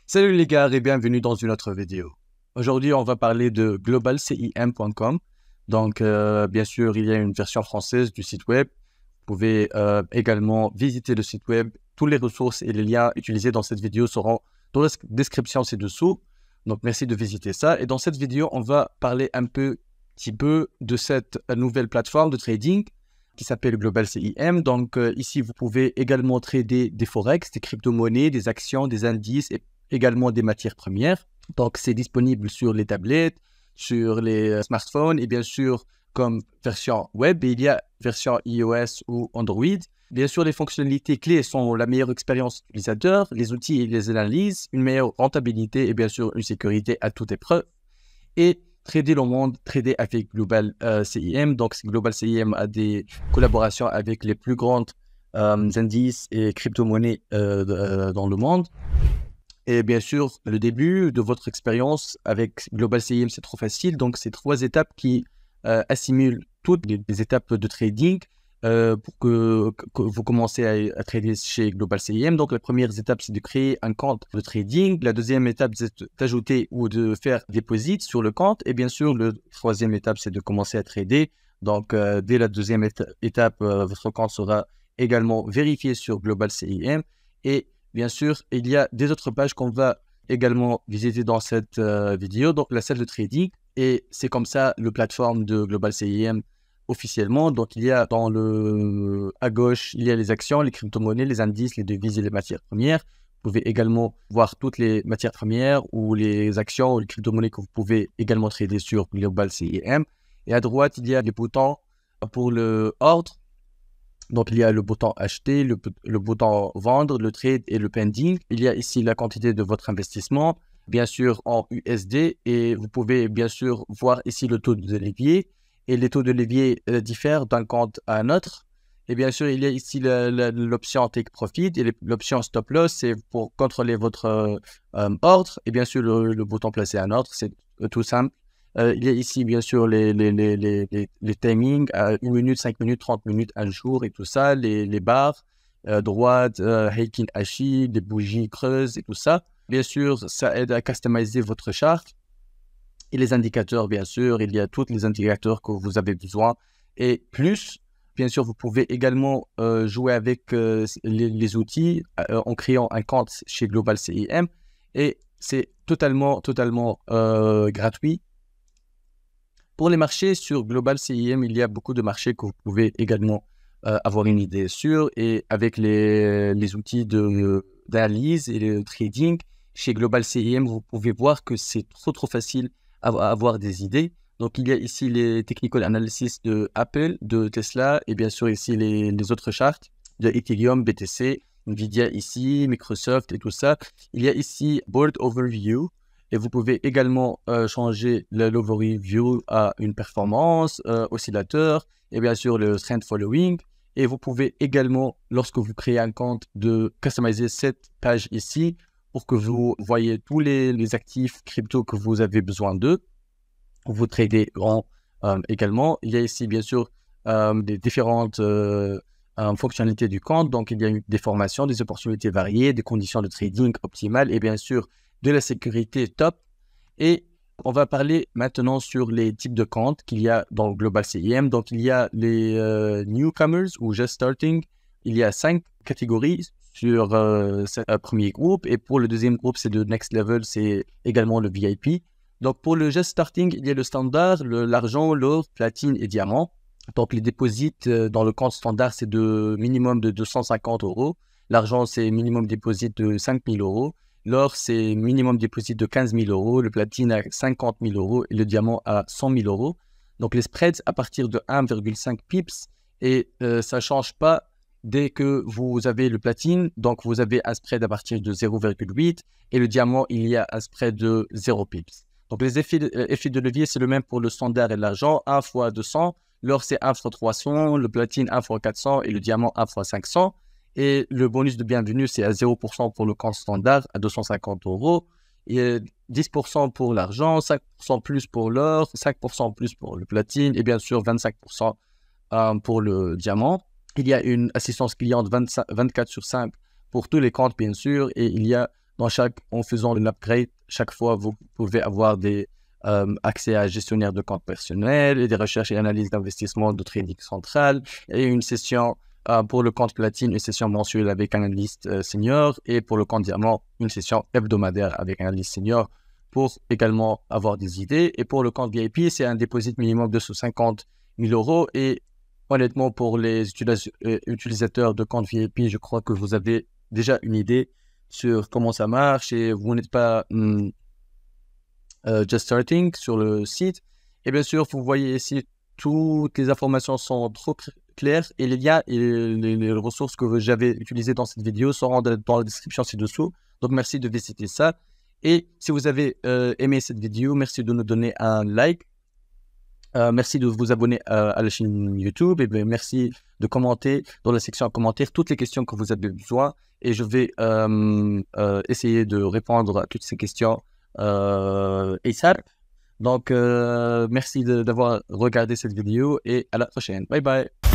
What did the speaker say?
Salut les gars et bienvenue dans une autre vidéo. Aujourd'hui, on va parler de globalcim.com. Donc, bien sûr, il y a une version française du site web. Vous pouvez également visiter le site web. Toutes les ressources et les liens utilisés dans cette vidéo seront dans la description ci-dessous. Donc, merci de visiter ça. Et dans cette vidéo, on va parler petit peu de cette nouvelle plateforme de trading qui s'appelle GlobalCIM. Donc, ici, vous pouvez également trader des forex, des crypto-monnaies, des actions, des indices et également des matières premières. Donc, c'est disponible sur les tablettes, sur les smartphones et bien sûr comme version web. Et il y a version iOS ou Android. Bien sûr, les fonctionnalités clés sont la meilleure expérience utilisateur, les outils et les analyses, une meilleure rentabilité et bien sûr une sécurité à toute épreuve. Et trader le monde, trader avec Global CIM. Donc, Global CIM a des collaborations avec les plus grandes indices et crypto-monnaies dans le monde. Et bien sûr, le début de votre expérience avec Global CIM, c'est trop facile. Donc, c'est 3 étapes qui assimilent toutes les étapes de trading pour que vous commencez à trader chez Global CIM. Donc, la première étape, c'est de créer un compte de trading. La deuxième étape, c'est d'ajouter ou de faire deposit sur le compte. Et bien sûr, la troisième étape, c'est de commencer à trader. Donc, dès la deuxième étape, votre compte sera également vérifié sur Global CIM. Et bien sûr, il y a des autres pages qu'on va également visiter dans cette vidéo, donc la salle de trading, et c'est comme ça le plateforme de Global CIM officiellement. Donc, il y a à gauche, il y a les actions, les crypto-monnaies, les indices, les devises et les matières premières. Vous pouvez également voir toutes les matières premières ou les actions ou les crypto-monnaies que vous pouvez également trader sur Global CIM. Et à droite, il y a les boutons pour le ordre. Donc, il y a le bouton acheter, le bouton vendre, le trade et le pending. Il y a ici la quantité de votre investissement, bien sûr en USD. Et vous pouvez bien sûr voir ici le taux de levier. Et les taux de levier diffèrent d'un compte à un autre. Et bien sûr, il y a ici l'option Take Profit et l'option Stop Loss, c'est pour contrôler votre ordre. Et bien sûr, le bouton Placer un ordre, c'est tout simple. Il y a ici, bien sûr, les timings à 1 minute, 5 minutes, 30 minutes, 1 jour et tout ça, les barres, droite, Heikin Ashi, des bougies creuses et tout ça. Bien sûr, ça aide à customiser votre charte. Et les indicateurs, bien sûr, il y a tous les indicateurs que vous avez besoin. Et plus, bien sûr, vous pouvez également jouer avec les outils en créant un compte chez Global CIM. Et c'est totalement gratuit. Pour les marchés sur Global CIM, il y a beaucoup de marchés que vous pouvez également avoir une idée sur. Et avec les outils d'analyse et le trading, chez Global CIM, vous pouvez voir que c'est trop facile à avoir des idées. Donc, il y a ici les technical analysis de Apple, de Tesla et bien sûr ici les autres charts de Ethereum, BTC, Nvidia ici, Microsoft et tout ça. Il y a ici Board Overview. Et vous pouvez également changer l'overview à une performance, oscillateur, et bien sûr le trend following. Et vous pouvez également, lorsque vous créez un compte, de customiser cette page ici pour que vous voyez tous les actifs crypto que vous avez besoin d'eux. Vous tradez grand également. Il y a ici, bien sûr, des différentes fonctionnalités du compte. Donc, il y a des formations, des opportunités variées, des conditions de trading optimales et bien sûr, de la sécurité top. Et on va parler maintenant sur les types de comptes qu'il y a dans le Global CIM. Donc, il y a les newcomers ou just starting. Il y a 5 catégories sur ce premier groupe. Et pour le deuxième groupe, c'est le next level, c'est également le VIP. Donc, pour le just starting, il y a le standard, l'argent, l'or, platine et diamant. Donc, les déposits dans le compte standard, c'est de minimum de 250 €. L'argent, c'est minimum déposit de 5 000 €. L'or, c'est minimum déposit de 15 000 €, le platine à 50 000 € et le diamant à 100 000 €. Donc, les spreads à partir de 1,5 pips et ça ne change pas dès que vous avez le platine. Donc, vous avez un spread à partir de 0,8 et le diamant, il y a un spread de 0 pips. Donc, les effets de levier, c'est le même pour le standard et l'argent, 1 fois 200. L'or, c'est 1 fois 300, le platine 1 fois 400 et le diamant 1 fois 500. Et le bonus de bienvenue, c'est à 0% pour le compte standard, à 250 €. Et 10% pour l'argent, 5% plus pour l'or, 5% plus pour le platine et bien sûr 25% pour le diamant. Il y a une assistance client 24/5 pour tous les comptes, bien sûr, et il y a En faisant l'upgrade, chaque fois, vous pouvez avoir des accès à gestionnaire de compte personnel et des recherches et analyses d'investissement de trading central et une session pour le compte platine, une session mensuelle avec un analyste senior et pour le compte diamant, une session hebdomadaire avec un analyste senior pour également avoir des idées. Et pour le compte VIP, c'est un dépôt minimum de 50 000 euros. Et honnêtement, pour les utilisateurs de compte VIP, je crois que vous avez déjà une idée sur comment ça marche et vous n'êtes pas just starting sur le site. Et bien sûr, vous voyez ici, toutes les informations sont trop claires et les liens et les ressources que j'avais utilisées dans cette vidéo seront dans la description ci-dessous. Donc, merci de visiter ça. Et si vous avez aimé cette vidéo, merci de nous donner un like. Merci de vous abonner à la chaîne YouTube et merci de commenter dans la section commentaires toutes les questions que vous avez besoin et je vais essayer de répondre à toutes ces questions ASAP. Donc, merci d'avoir regardé cette vidéo et à la prochaine. Bye bye.